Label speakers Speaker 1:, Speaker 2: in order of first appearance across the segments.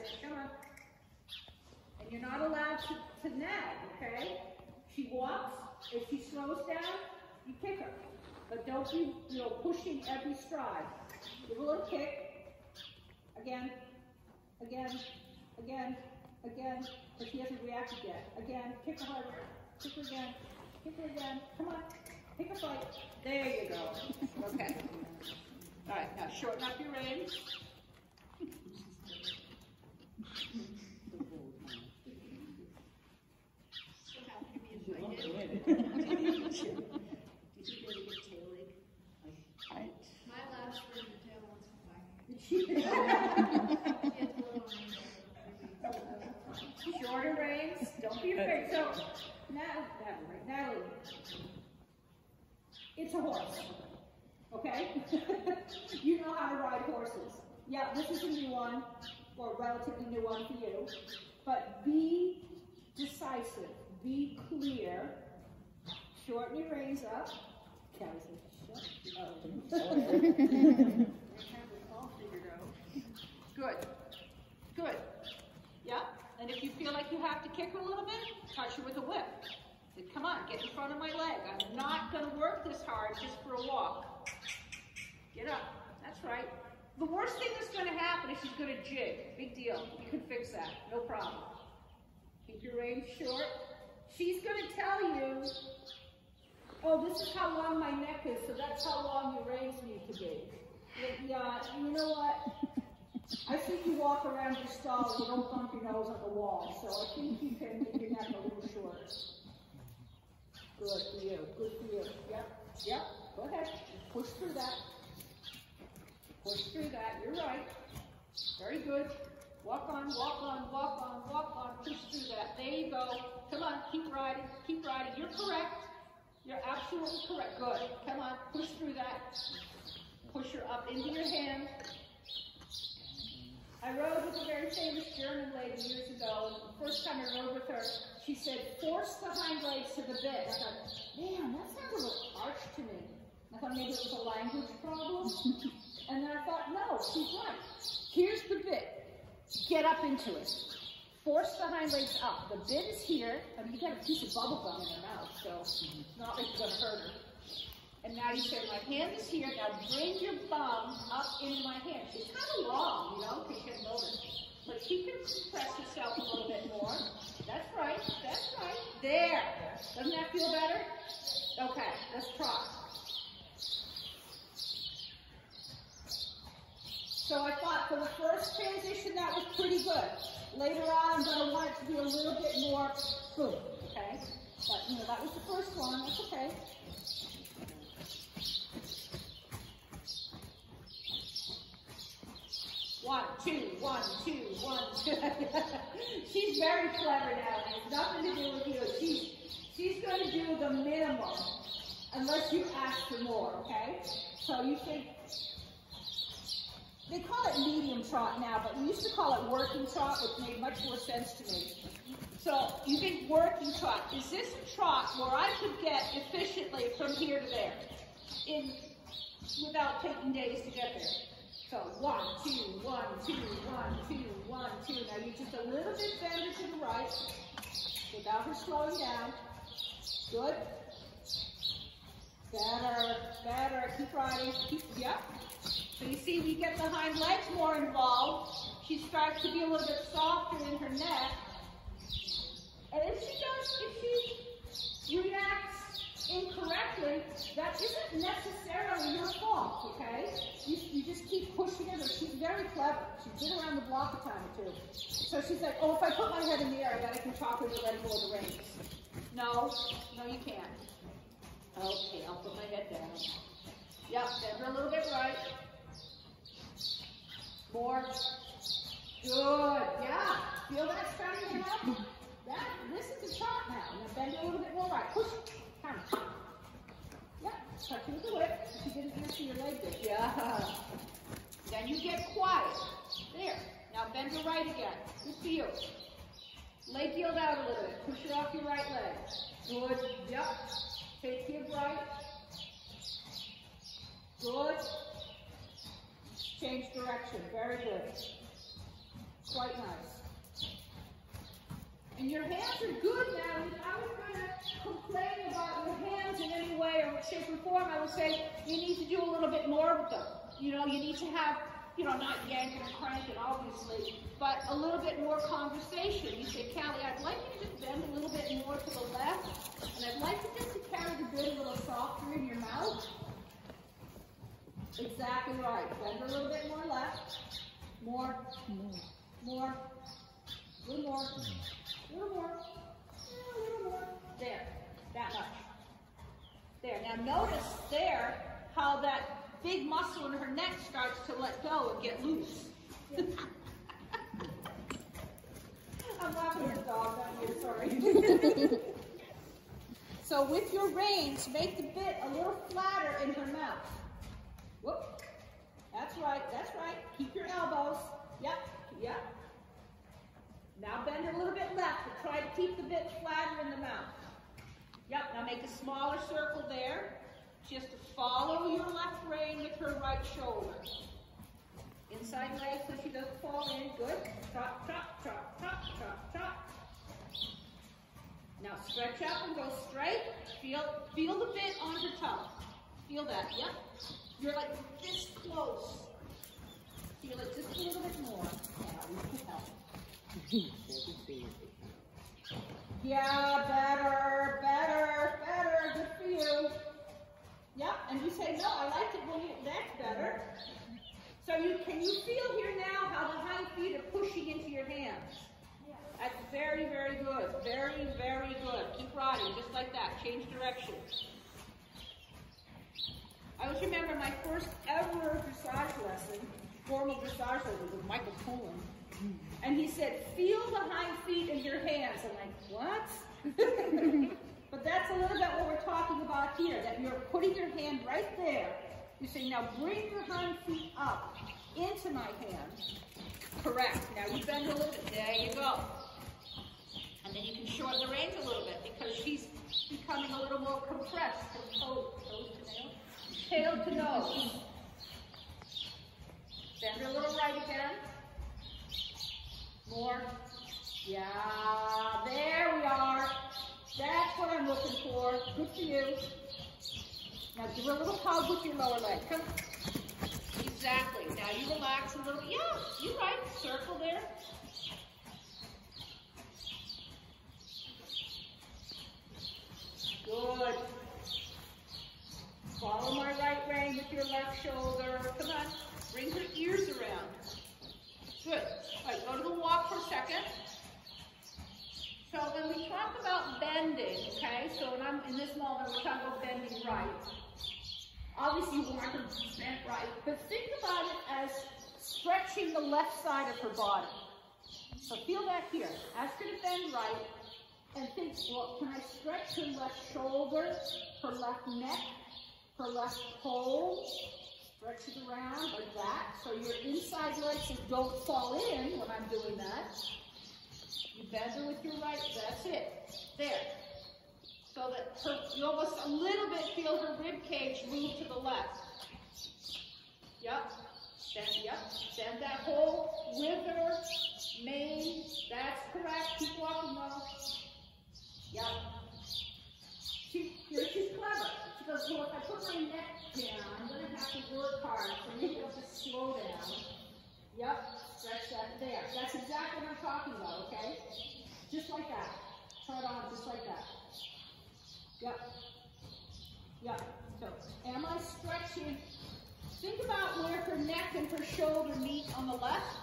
Speaker 1: it. Come on. And you're not allowed to nag, okay? She walks. If she slows down, you kick her. But don't be, pushing every stride. Give a little kick. Again, again, again, again. But she hasn't reacted yet. Again, kick her harder. Kick her again. Kick her again. Come on. Pick a fight. There you go. Okay. All right, now shorten up your reins. So happy to be invited. Did you get a good tail leg? My last friend, the tail wants to fly. Did she? Shorter reins. Don't be afraid. So, Natalie, it's a horse. Okay? You know how to ride horses. Yeah, this is a new one, or a relatively new one for you. But be decisive. Be clear. Shorten your reins up. Good. Good. Yeah? And if you feel like you have to kick her a little bit, touch her with a whip. Come on, get in front of my leg. I'm not going to work this hard just for a walk. Get up. That's right. The worst thing that's going to happen is she's going to jig. Big deal. You can fix that. No problem. Keep your reins short. She's going to tell you, oh, this is how long my neck is, so that's how long your reins need to be. Yeah, you know what? I think you walk around your stall, you don't bump your nose on the wall, so I think you can make your neck a little short. Good for you. Good for you. Yep. Yep. Go ahead. Push through that. Push through that. You're right. Very good. Walk on, walk on, walk on, walk on. Push through that. There you go. Come on. Keep riding. Keep riding. You're correct. You're absolutely correct. Good. Come on. Push through that. Push her up into your hand. I rode with a very famous German lady years ago. The first time I rode with her, she said, force the hind legs to the bit. I thought, man, that sounds a little harsh to me. I thought maybe it was a language problem. And then I thought, no, she's right. Here's the bit. Get up into it. Force the hind legs up. The bit is here. I mean, you got a piece of bubble gum in her mouth, so it's not like you're going to hurt her. And now you say, my hand is here. Now bring your bum up into my hand. It's kind of long, because you can notice. But she can press herself a little bit more. That's right. That's right. There. Doesn't that feel better? Okay, let's try. So I thought for the first transition that was pretty good. Later on, I'm going to want it to be a little bit more boom, okay? But, that was the first one. That's okay. One, two, one, two, one, two. She's very clever now. It's nothing to do with you. She's going to do the minimum unless you ask for more, okay? So you think, they call it medium trot now, but we used to call it working trot, which made much more sense to me. So you think working trot. Is this a trot where I could get efficiently from here to there without taking days to get there? So 1, 2, 1, 2, 1, 2, 1, 2. Now you just a little bit bend her to the right without her slowing down. Good. Better, better. Keep riding. Yep. So you see we get the hind legs more involved. She starts to be a little bit softer in her neck. And if she reacts incorrectly, that isn't necessarily your fault, okay? You just keep pushing her. She's very clever. She's been around the block a time or two. So she's like, oh, if I put my head in the air, I bet I can chop her to let go of the reins. No, you can't. Okay, I'll put my head down. Yep, bend her a little bit right. More. Good. Yeah. Feel that starting to happen? This is a trot now. Now bend her a little bit more right. Push. Come. Yep. Touch her with the whip. She didn't answer your leg there. Yeah. Then you get quiet. There. Now bend her right again. Good for you. Leg heeled out a little bit. Push her off your right leg. Good. Yep. Take your right. Good. Change direction. Very good. Quite nice. And your hands are good now. If I was going to complain about your hands in any way or shape or form, I would say you need to do a little bit more with them. You know, you need to have, you know, not yanking and cranking, obviously, but a little bit more conversation. You say, Kali, I'd like you to just bend a little bit more to the left, and I'd like you just to carry the bit a little softer in your mouth. Exactly right. Bend a little bit more left. More. More. A little more. A little more. Yeah, a little more. There. That much. There. Now notice there how that big muscle in her neck starts to let go and get loose. I'm laughing at the dog, not you, sorry. So with your reins, make the bit a little flatter in her mouth. Whoop. That's right, that's right. Keep your elbows. Yep, yep. Now bend a little bit left, but try to keep the bit flatter in the mouth. Yep, now make a smaller circle there. Just follow your left rein with her right shoulder. Inside leg so she doesn't fall in. Good. Chop, chop, chop, chop, chop, chop. Now stretch up and go straight. Feel the bit on her tongue. Feel that, yep. You're like this close. Feel it just a little bit more. Now we can help. Yeah, better, better, better. Good for you. Yep, and you say, no, I like it when that's better. So can you feel here now how the hind feet are pushing into your hands? Yeah. That's very, very good. Very, very good. Keep riding, just like that. Change direction. I always remember my first ever dressage lesson, formal dressage lesson with Michael Poland. And he said, feel the hind feet in your hands. I'm like, what? But that's a little bit what we're talking about here, that you're putting your hand right there. You say, now bring your hind feet up into my hand. Correct. Now you bend a little bit. There you go. And then you can shorten the reins a little bit because she's becoming a little more compressed from toes to nail, tail to nose. Bend her a little right again. More. Yeah, there we are. That's what I'm looking for. Good for you. Now give her a little hug with your lower leg. Come. Exactly. Now you relax a little bit. Yeah, you're right. Circle there. Good. Follow my right rein with your left shoulder. Come on. Bring her ears around. Good. All right, go to the walk for a second. So when we talk about bending, okay, so when I'm in this moment, we're talking about bending right. Obviously, you want her to be bent right, but think about it as stretching the left side of her body. So feel that here. Ask her to bend right, and think, well, can I stretch her left shoulder, her left neck, her left pole? Stretch it around like that, so your inside legs don't fall in when I'm doing that. You bend her with your right, that's it. There. So that you almost a little bit feel her rib cage move to the left. Yep. Bend that whole river, mane. That's correct. Keep walking though. Yep. She's clever. She goes, well, if I put my neck down, I'm going to have to work hard. So maybe I'll just slow down. Yep. Stretch that there. That's exactly what I'm talking about, okay? Just like that. Try it on just like that. Yep. Yep. So, am I stretching? Think about where her neck and her shoulder meet on the left.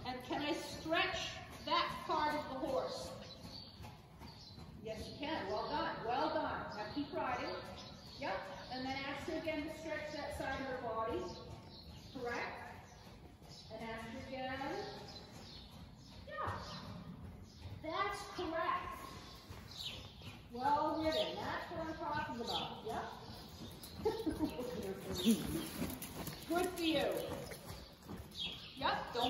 Speaker 1: And can I stretch that part of the horse? Yes, you can. Well done. Well done. Now keep riding. Yep. And then ask her again to stretch that side of her body. Correct. And ask her again. Yeah. That's correct. Well written. That's what I'm talking about. Yep. Good for you. Yep. Don't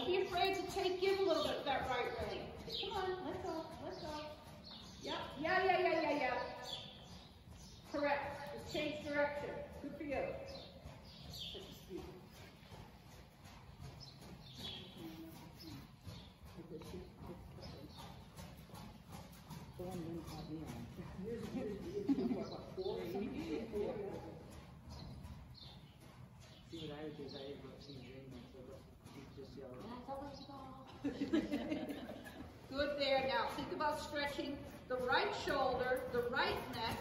Speaker 1: Good there. Now think about stretching the right shoulder, the right neck,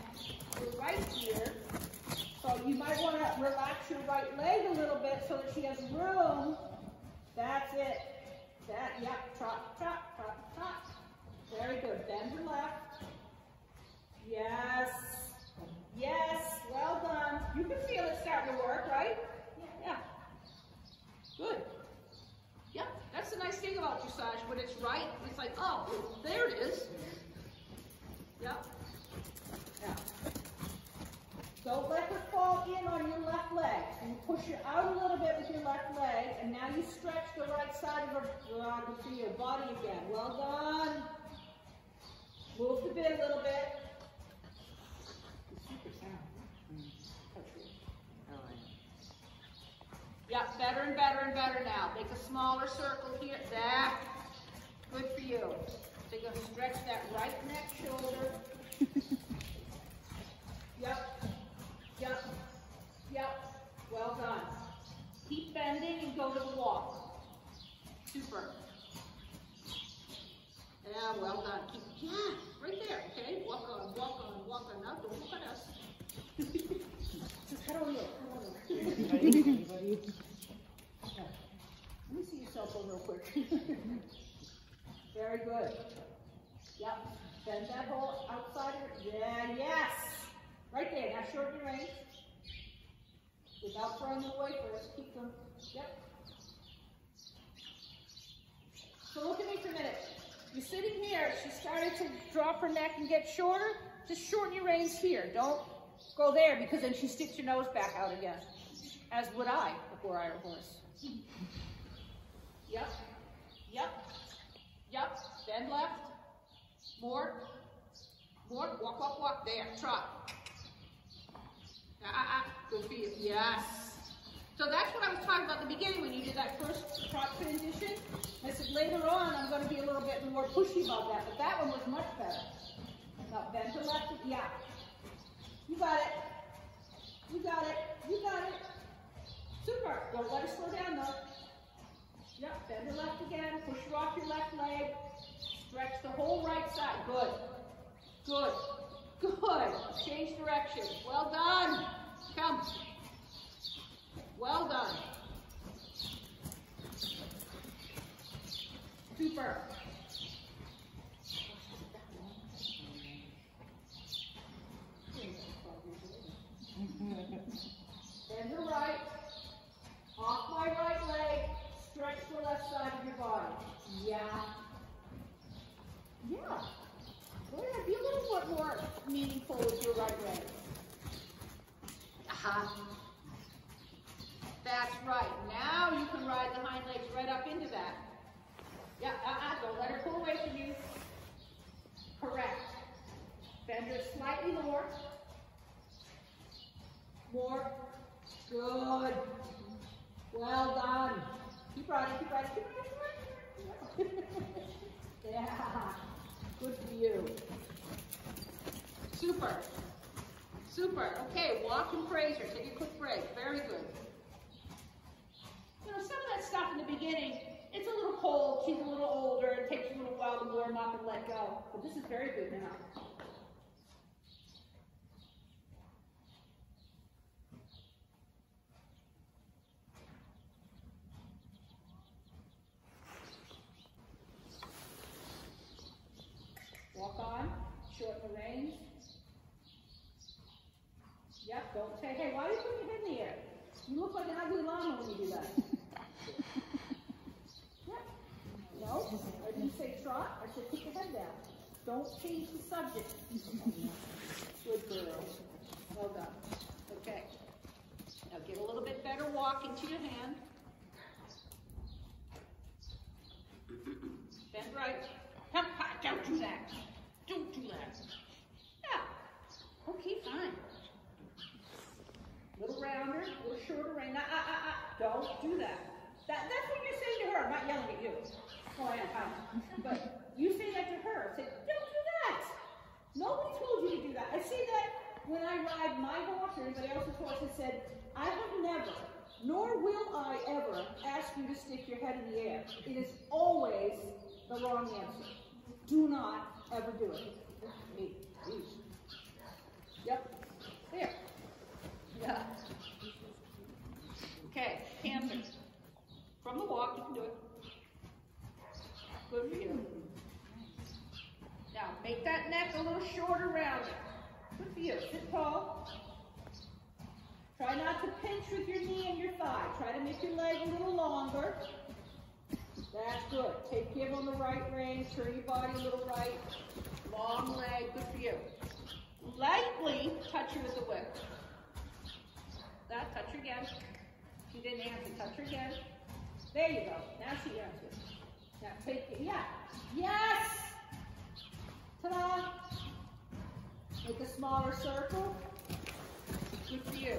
Speaker 1: the right ear. So you might want to relax your right leg a little bit so that she has room. That's it. Yep, trot, trot, trot, trot. Very good. Bend your left. Yes. Yes. Well done. You can feel it starting to work, right? Yeah. Good. Yep. That's the nice thing about dressage. When it's right, it's like, oh, there it is. Yep. Now, don't let her fall in on your left leg. And push her out a little bit with your left leg, and now you stretch the right side of your body again. Well done. Move the bit a little bit. Super sound. Yep, better and better and better now. Make a smaller circle here. That. Good for you. So you're going to stretch that right neck shoulder. Yep. Yep. Yep. Well done. Keep bending and go to the walk. Super. Yeah, well done. Keep, right there, okay? Walk on, walk on, walk on. Now don't look at us. Just head on look. Let me see yourself over real quick. Very good. Yep. Bend that whole outside of it. Yeah, yes. Right there. Now shorten your range. Without throwing them away first. Keep them. Yep. So look at me for a minute. You're sitting here. She started to drop her neck and get shorter. Just shorten your reins here. Don't go there because then she sticks your nose back out again. As would I before I were a horse. Yep. Yep. Yep. Bend left. More. More. Walk, walk, walk. There. Trot. Good for you. Yes. So that's what I was talking about at the beginning when you did that first trot transition. I said later on I'm going to be a little bit more pushy about that, but that one was much better. Now bend to left. Yeah. You got it. You got it. You got it. Super. Don't let her slow down though. Yep. Bend to left again. Push her off your left leg. Stretch the whole right side. Good. Good. Good. Change direction. Well done. Come. Well done. Super. Bend the right. Off my right leg. Stretch the left side of your body. Yeah. Yeah. Go ahead. Be a little bit more meaningful with your right leg. That's right. Now you can ride the hind legs right up into that. Yeah, don't let her pull away from you. Correct. Bend her slightly more. More. Good. Well done. Keep riding, keep riding, keep riding, keep riding. Yeah. Good for you. Super. Super. Okay, walk and praise her. Take a quick break. Very good. You know, some of that stuff in the beginning, it's a little cold, she's a little older, it takes you a little while to warm up and let go. But this is very good now. Walk on, shorten the reins. Yep, don't say, hey, why are you putting your head in the air? You look like an ugly llama when you do that. Yep. No, I didn't say trot, I said put your head down. Don't change the subject. Good girl. Well done. Okay. Now get a little bit better walk into your hand. Bend right. Come, don't do that. Don't do that. Yeah. Okay, fine. Little rounder, little shorter rein. Don't do that. That's what you're saying to her. I'm not yelling at you. Oh, I am. But you say that to her. Say, don't do that. Nobody told you to do that. I say that when I ride my horse or anybody else's horse. I said, I have never, nor will I ever, ask you to stick your head in the air. It is always the wrong answer. Do not ever do it. Yep. There. Yeah. Okay, canter. From the walk, you can do it. Good for you. Now, make that neck a little shorter round. Good for you. Sit tall. Try not to pinch with your knee and your thigh. Try to make your leg a little longer. That's good. Take give on the right rein. Turn your body a little right. Long leg. Good for you. Lightly touch her with the whip. That, touch her again. She didn't answer. Touch her again. There you go. Now she answers. Now take it. Yeah. Yes! Ta-da! Make a smaller circle. Good for you.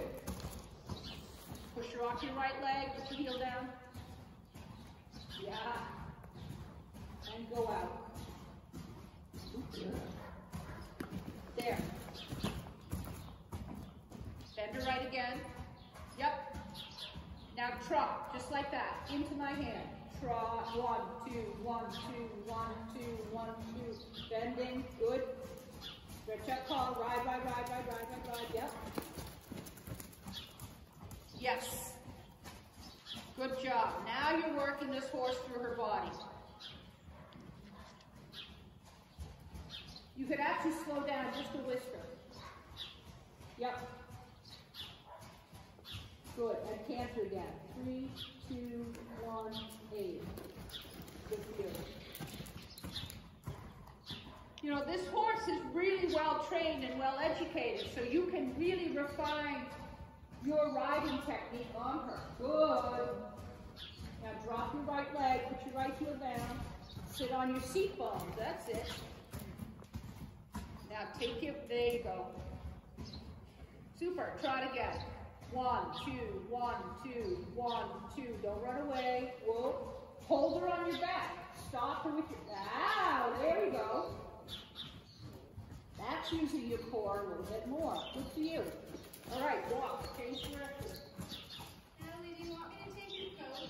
Speaker 1: Push her off your right leg. Put your heel down. Yeah. And go out. There. Bend her right again. Yep. Now trot, just like that, into my hand. Trot, 1, 2, 1, 2, 1, 2, 1, 2. Bending, good. Stretch up tall, ride. Yep. Yes. Good job. Now you're working this horse through her body. You could actually slow down just a whisker. Yep. Good. And canter again. 3, 2, 1, 8. Good for you. You know, this horse is really well trained and well educated, so you can really refine your riding technique on her. Good. Now drop your right leg, put your right heel down, sit on your seat bones. That's it. Now take it, there you go. Super, trot again. 1, 2, 1, 2, 1, 2. Don't run away. Whoa. Hold her on your back. Stop her with your, there we go. That's using your core a little bit more. Good for you. All right, walk. Change direction.
Speaker 2: Natalie, do you want me to take your coat?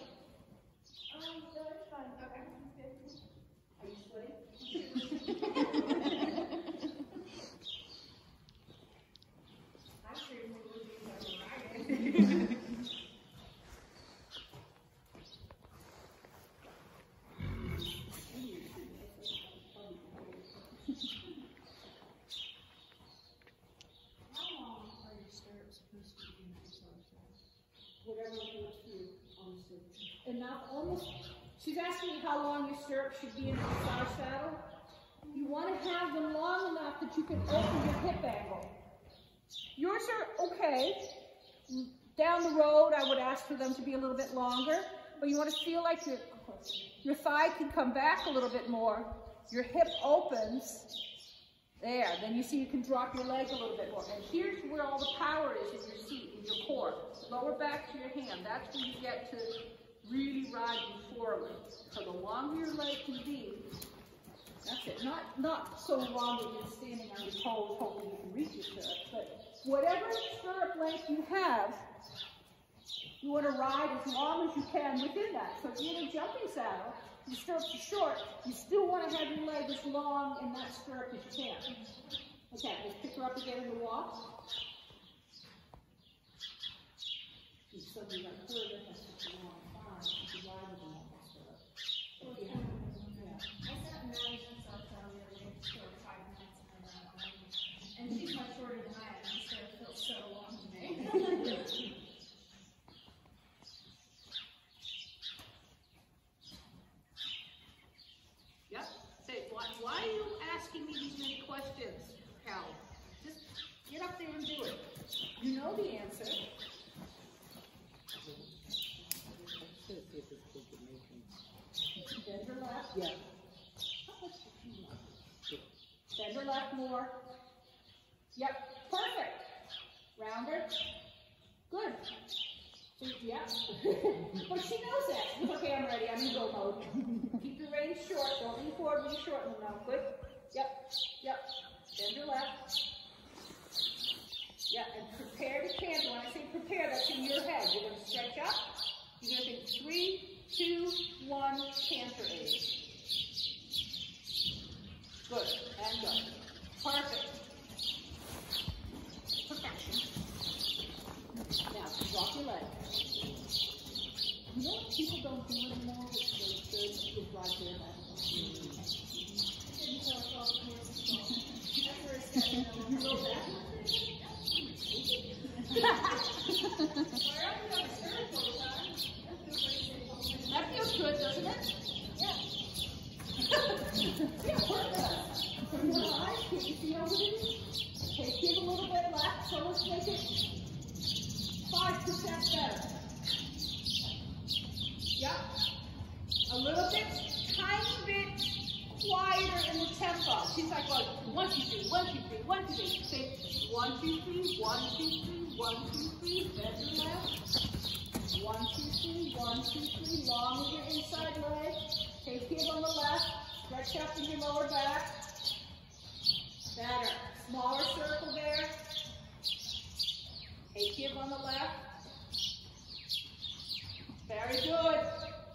Speaker 1: No, it's fine. Okay. Are you sweating?
Speaker 2: I'm sure you would be riding.
Speaker 1: Whatever works for you, honestly. Enough, almost, she's asking me how long your stirrups should be in the dressage saddle. You want to have them long enough that you can open your hip angle. Yours are okay. Down the road, I would ask for them to be a little bit longer, but you want to feel like your thigh can come back a little bit more. Your hip opens. There, then you see you can drop your leg a little bit more. And here's where all the power is in your seat, in your core. Lower back to your hand. That's where you get to really riding forward. So the longer your leg can be, that's it. Not so long that you're standing on your toes hoping you can reach your stirrup, but whatever stirrup length you have, you want to ride as long as you can within that. So if you're in a jumping saddle, your stirrups are short, you still want to have your leg as long in that stirrup as you can. Okay, let's pick her up again in the walk. So you got her that has such a long time, you can ride with a long stirrup.
Speaker 2: Well, yeah. I sat in Maddie's South Carolina the other day for 5 minutes and I ran away. And she's much shorter than I am, and the stirrup feels so long to me.
Speaker 1: Yep. Say, why are you asking me these many questions, Cal? Just get up there and do it. You know the answer. Bend her left. Yeah. Bend her left more. Yep. Perfect. Rounder. Good. Yeah. But she knows that. She's okay, I'm ready. I'm in go mode. Keep your reins short. Don't lean forward when you shorten them now. Good. Yep. Bend her left. Yeah, and prepare to canter. When I say prepare, that's in your head. You're going to stretch up. You're going to think 3, 2, 1, canter aid. mobility. Okay, give a little bit left, so let's make it 5% better. Yep. A little bit, tiny bit quieter in the tempo. She's like, well, 1, 2, 3, 1, 2, 3, 1, 2, 3. Say 1, 2, 3, 1, 2, 3, 1, 2, 3, bend your left. 1, 2, 3, 1, 2, 3, long with your inside leg. Take give on the left, stretch up in your lower back. Better. Smaller circle there. Take give on the left. Very good.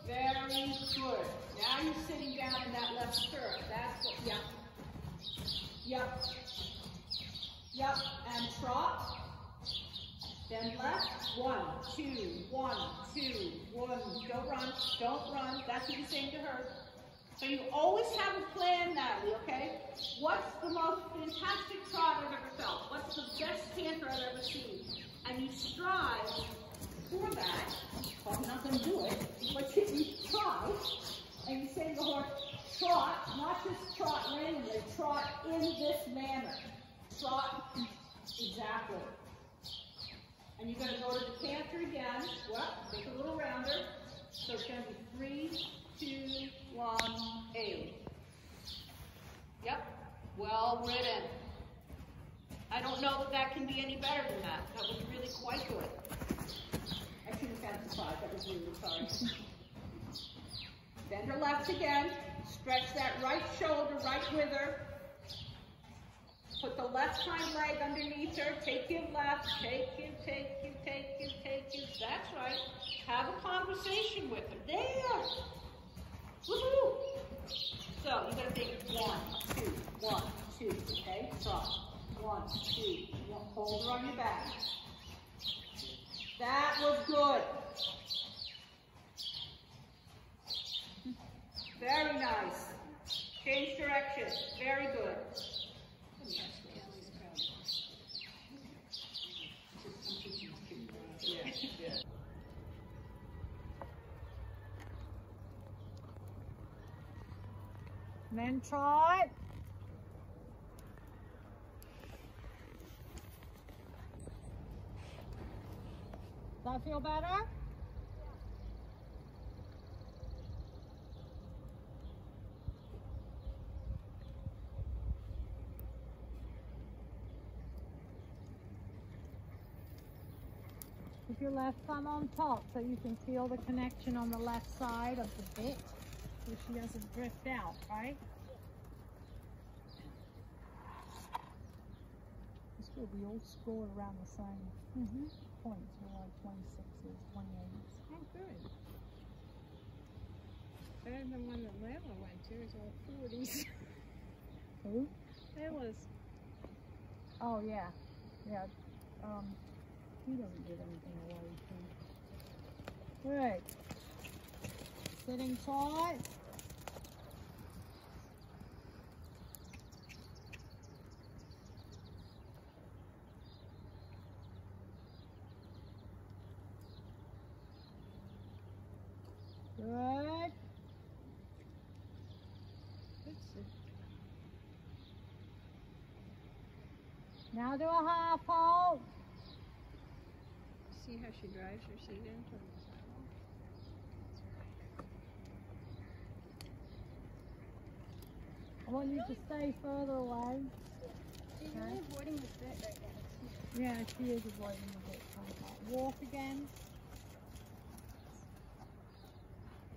Speaker 1: Very good. Now you're sitting down in that left stirrup. That's what, yep. Yep. Yep. And trot. Then left. 1, 2, 1, 2, 1. Don't run. Don't run. That's what you're saying to her. So you always have a plan, Natalie, okay? What's the most fantastic trot I've ever felt? What's the best canter I've ever seen? And you strive for that. Well, I'm not going to do it, but you try, and you say to the horse, trot, not just trot randomly, trot in this manner. Trot exactly. And you're going to go to the canter again. Well, make it a little rounder. So it's going to be 3, 2, 1, 8. Yep. Well ridden. I don't know that that can be any better than that. That was really quite good. I should have had the 5. That was really sorry. Bend her left again. Stretch that right shoulder right with her. Put the left hind leg underneath her. Take you left. Take you, take you, take you, take you. That's right. Have a conversation with her. There. Woohoo! So you're going to think 1, 2, 1, 2. Okay? Stop. 1, 2. 1. Hold her on your back. That was good. Very nice. Change direction. Very good.
Speaker 3: And then trot. Does that feel better? Keep your left thumb on top so you can feel the connection on the left side of the bit so she doesn't drift out, right? This will be all scored around the same points, more like 26s, 28s.
Speaker 4: Oh, good. Better than one that Layla went to. It's all 40s.
Speaker 3: Who?
Speaker 4: Layla's.
Speaker 3: Oh, yeah. Yeah. He doesn't give anything away. Good. Sitting tight. Good. Now do a half halt.
Speaker 4: See how she drives her seat into the sidewalk?
Speaker 3: I want you to stay further away.
Speaker 2: She's really avoiding the bit right now.
Speaker 3: Yeah, she is avoiding the bit. Walk again.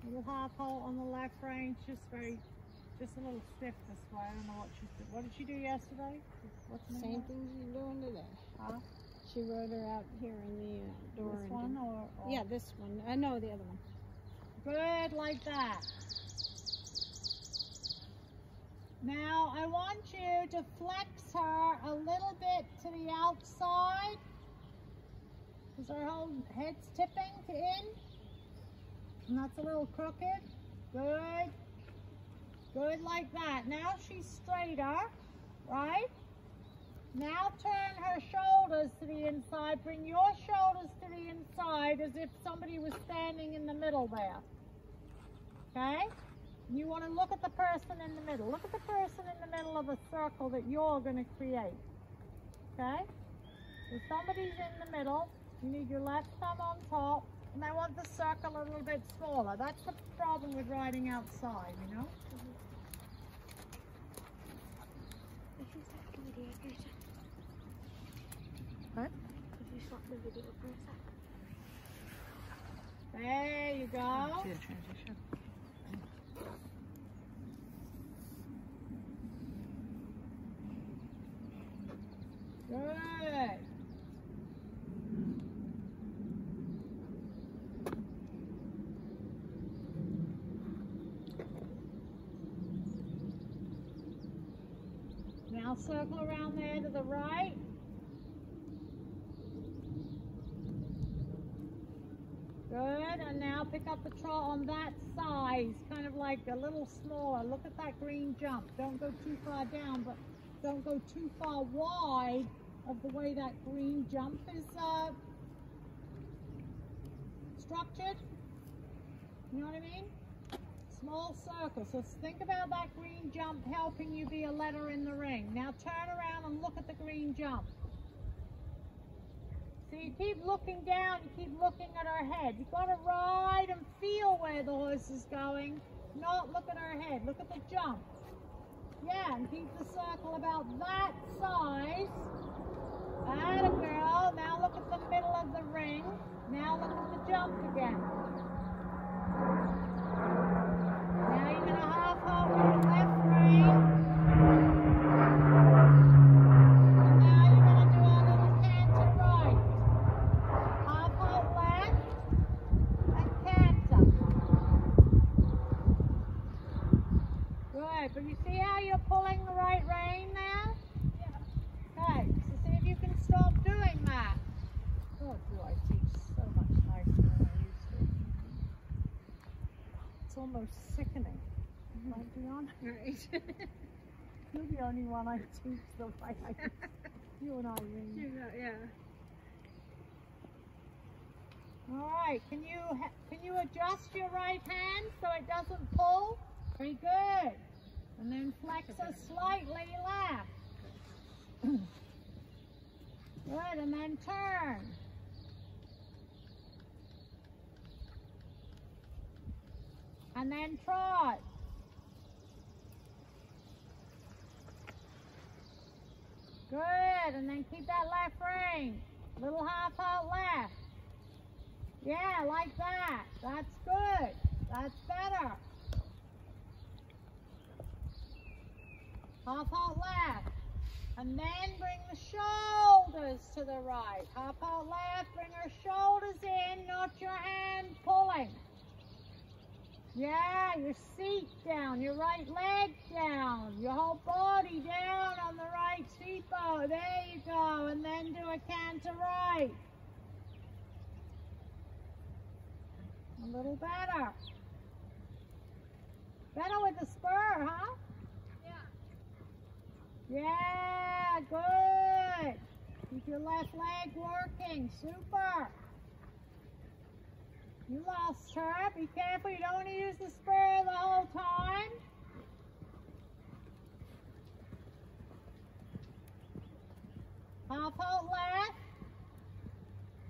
Speaker 3: Little half halt on the left rein, just a little stiff this way. I don't know what she's doing. What did she do yesterday? What's the
Speaker 4: Same
Speaker 3: name?
Speaker 4: thing she's doing today.
Speaker 3: Huh?
Speaker 4: She rode her out here in the door.
Speaker 3: This one or?
Speaker 4: Yeah, this one. No, the other one.
Speaker 3: Good, like that. Now I want you to flex her a little bit to the outside, because her whole head's tipping to in. And that's a little crooked. Good. Good, like that. Now she's straighter, right? Now turn her shoulders to the inside. Bring your shoulders to the inside as if somebody was standing in the middle there. Okay? You want to look at the person in the middle. Look at the person in the middle of a circle that you're going to create. Okay? So somebody's in the middle. You need your left thumb on top. And I want the circle a little bit smaller. That's the problem with riding outside, you know? What? There you go.
Speaker 1: Transition.
Speaker 3: Good. Now circle around there to the right. Good, and now pick up the trot on that size, kind of like a little smaller. Look at that green jump. Don't go too far down, but don't go too far wide of the way that green jump is structured. You know what I mean? Small circle. So think about that green jump helping you be a letter in the ring. Now turn around and look at the green jump. So you keep looking down, you keep looking at her head. You've got to ride and feel where the horse is going, not look at her head. Look at the jump. Yeah, and keep the circle about that size. Atta girl. Now look at the middle of the ring. Now look at the jump again. Now you're going to half hop with the left rein. And now you're going to do a little canter right. Half hop left and canter. Good, but you see how you're pulling the right rein now? Yeah. Okay, so see if you can stop doing that. Oh, do I teach so much nicer than I used to. It's almost sickening. Right, Dion?
Speaker 4: Right.
Speaker 3: You're the only one I teach the way I teach. You and Irene.
Speaker 4: Yeah.
Speaker 3: All right, can you adjust your right hand so it doesn't pull? Very good. And then flex her slightly left. Good, and then turn. And then trot. Good, and then keep that left rein. Little half out left. Yeah, like that. That's good. That's better. Half out left. And then bring the shoulders to the right. Half out left, bring her shoulders in, not your hand pulling. Yeah, your seat down, your right leg down, your whole body down on the right seat bow. There you go. And then do a canter right. A little better. Better with the spur, huh? Yeah, good. Keep your left leg working. Super. You lost her. Be careful. You don't want to use the spur the whole time. Half out left.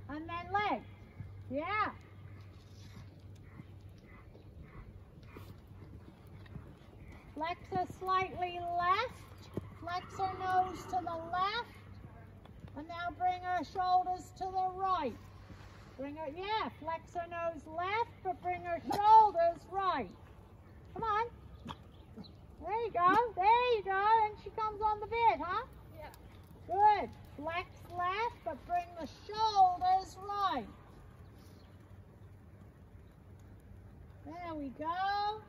Speaker 3: And then leg. Yeah. Flex her slightly left. Flex her nose to the left, and now bring her shoulders to the right. Bring her, yeah, flex her nose left, but bring her shoulders right. Come on. There you go, and she comes on the bit, huh?
Speaker 2: Yeah.
Speaker 3: Good. Flex left, but bring the shoulders right. There we go.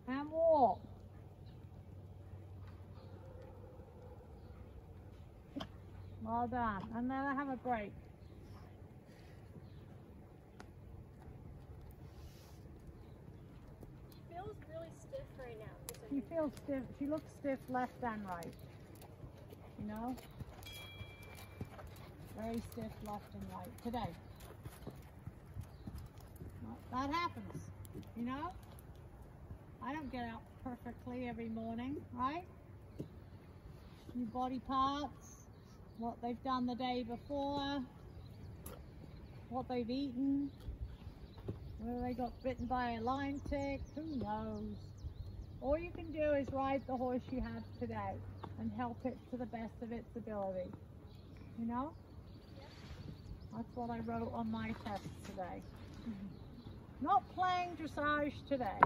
Speaker 3: And walk. Well done. And then I have a break.
Speaker 2: She feels really stiff right now.
Speaker 3: She feels stiff. She looks stiff left and right. You know? Very stiff left and right today. Well, that happens, you know? I don't get out perfectly every morning, right? New body parts, what they've done the day before, what they've eaten, whether they got bitten by a Lyme tick, who knows? All you can do is ride the horse you have today and help it to the best of its ability, you know? That's what I wrote on my test today. Not playing dressage today.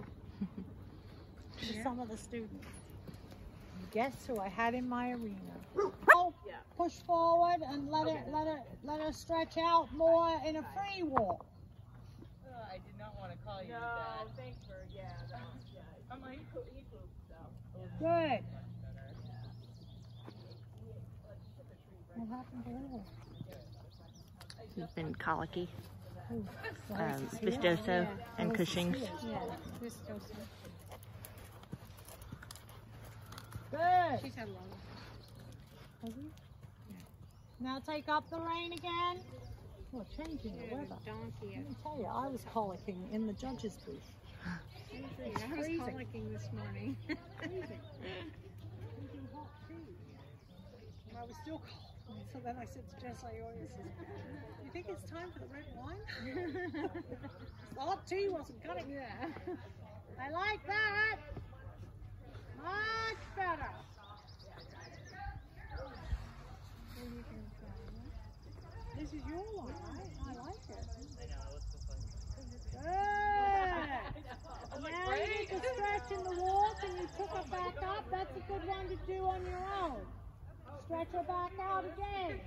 Speaker 3: To some of the students. And guess who I had in my arena? Oh, push forward and let her stretch out more in a free walk.
Speaker 5: I did not want to call you
Speaker 6: No,
Speaker 5: that.
Speaker 6: thanks for, I'm like, he pooped, so.
Speaker 3: Good. What happened to her?
Speaker 7: He's been colicky,
Speaker 3: Oh,
Speaker 7: spistoso, and Cushing's.
Speaker 4: Yeah, this goes.
Speaker 3: Good.
Speaker 4: She's had a long one.
Speaker 3: Now take up the rein again. Well, changing the weather.
Speaker 4: Donkey.
Speaker 3: Let me tell you, I was colicking in the judge's booth.
Speaker 4: I was colicking this morning.
Speaker 3: I was still cold. So then I said to Jess, you think it's time for the red wine? The hot tea wasn't cutting.
Speaker 4: Yeah.
Speaker 3: I like that. Much better. This is your one, right? I like it. Good. Now you did the stretch in the walk and you took her back up. That's a good one to do on your own. Stretch her back out again.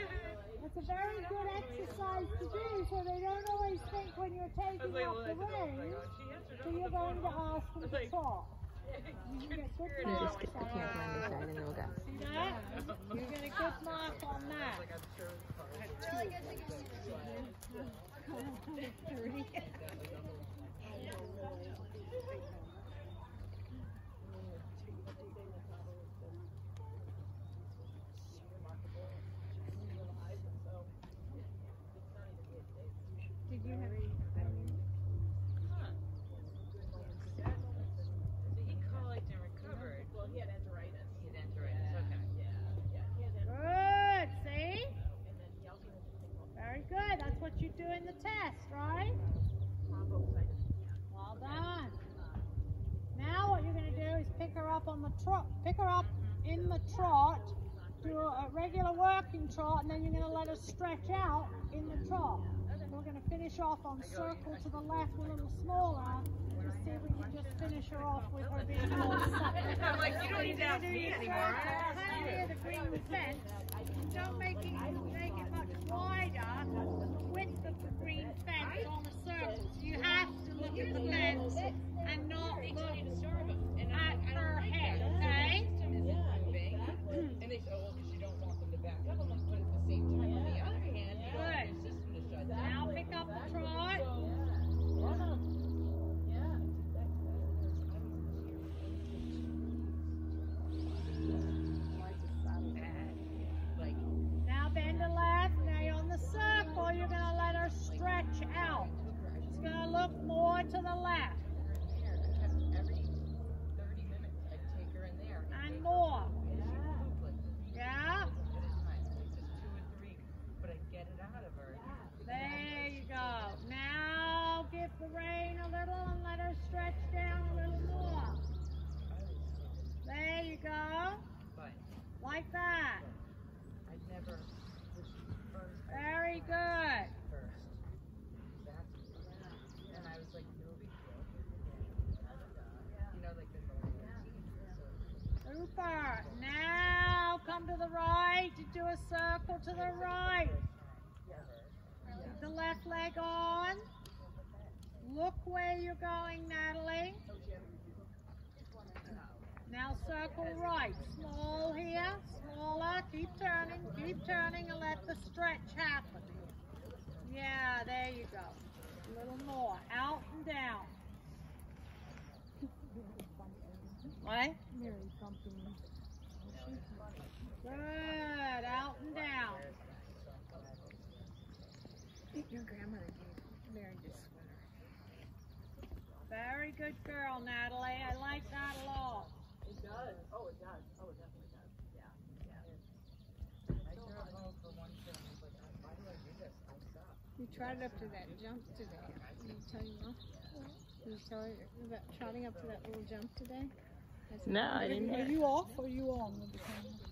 Speaker 3: It's a very good exercise to do so they don't always think when you're taking off the reins that you're going to ask them to talk. You can get good marks
Speaker 7: Just get the
Speaker 3: on
Speaker 7: camera
Speaker 3: that.
Speaker 7: on this side and then we'll go.
Speaker 3: See that? You get a good mark on that.
Speaker 4: Did you have any?
Speaker 5: He colicked and recovered.
Speaker 6: Well, he had enteritis.
Speaker 5: He had enteritis, okay.
Speaker 3: Good, see? Very good. That's what you do in the test, right? Well done. Now what you're going to do is pick her up on the trot. Pick her up in the trot, do a regular working trot, and then you're going to let her stretch out in the trot. We're going to finish off on circle to the left a little smaller. Just see if we can just finish her off with her being more supple.
Speaker 5: I'm like, you don't need to ask me anymore.
Speaker 3: Kind of near the green fence. Don't make it much wider the width of the green fence on the circle. So you have to look at the fence and not look at her head, okay?
Speaker 5: And they said, oh, well, because you don't want them to back up. I'm like, but at the same time, on the other hand, you don't want your system to shut down.
Speaker 3: Now pick up the trot. Now bend to left. Now you're on the circle. You're going to let her stretch out. It's going to look more to the left.
Speaker 5: Every 30 minutes, I'd take her in there.
Speaker 3: And more.
Speaker 5: Like,
Speaker 3: Yeah?
Speaker 5: at a time, like just 2 or 3, but I'd get it out of her.
Speaker 3: There you go. Now give the rein a little and let her stretch down a little more. There you go.
Speaker 5: But
Speaker 3: Like that.
Speaker 5: I'd never push first.
Speaker 3: Very good.
Speaker 5: First. And I was like, no big deal. You know, like the
Speaker 3: Super. Now come to the right to do a circle to the right. Keep the left leg on. Look where you're going, Natalie. Now circle right. Small here, smaller. Keep turning and let the stretch happen. Yeah, there you go. A little more. Out and down. What? Good. Out and down.
Speaker 4: Your grandmother gave Mary this sweater.
Speaker 3: Very good girl, Natalie. I like that a lot.
Speaker 6: It does. Oh, it does. Oh, it definitely does. Yeah. Yeah.
Speaker 5: I drove home for one thing, but why do I do this? I suck.
Speaker 4: You tried up to that jump today. Did you tell your mom? Did you tell her about trotting up to that little jump today?
Speaker 7: No, I didn't.
Speaker 3: Are you off or are you on with the camera?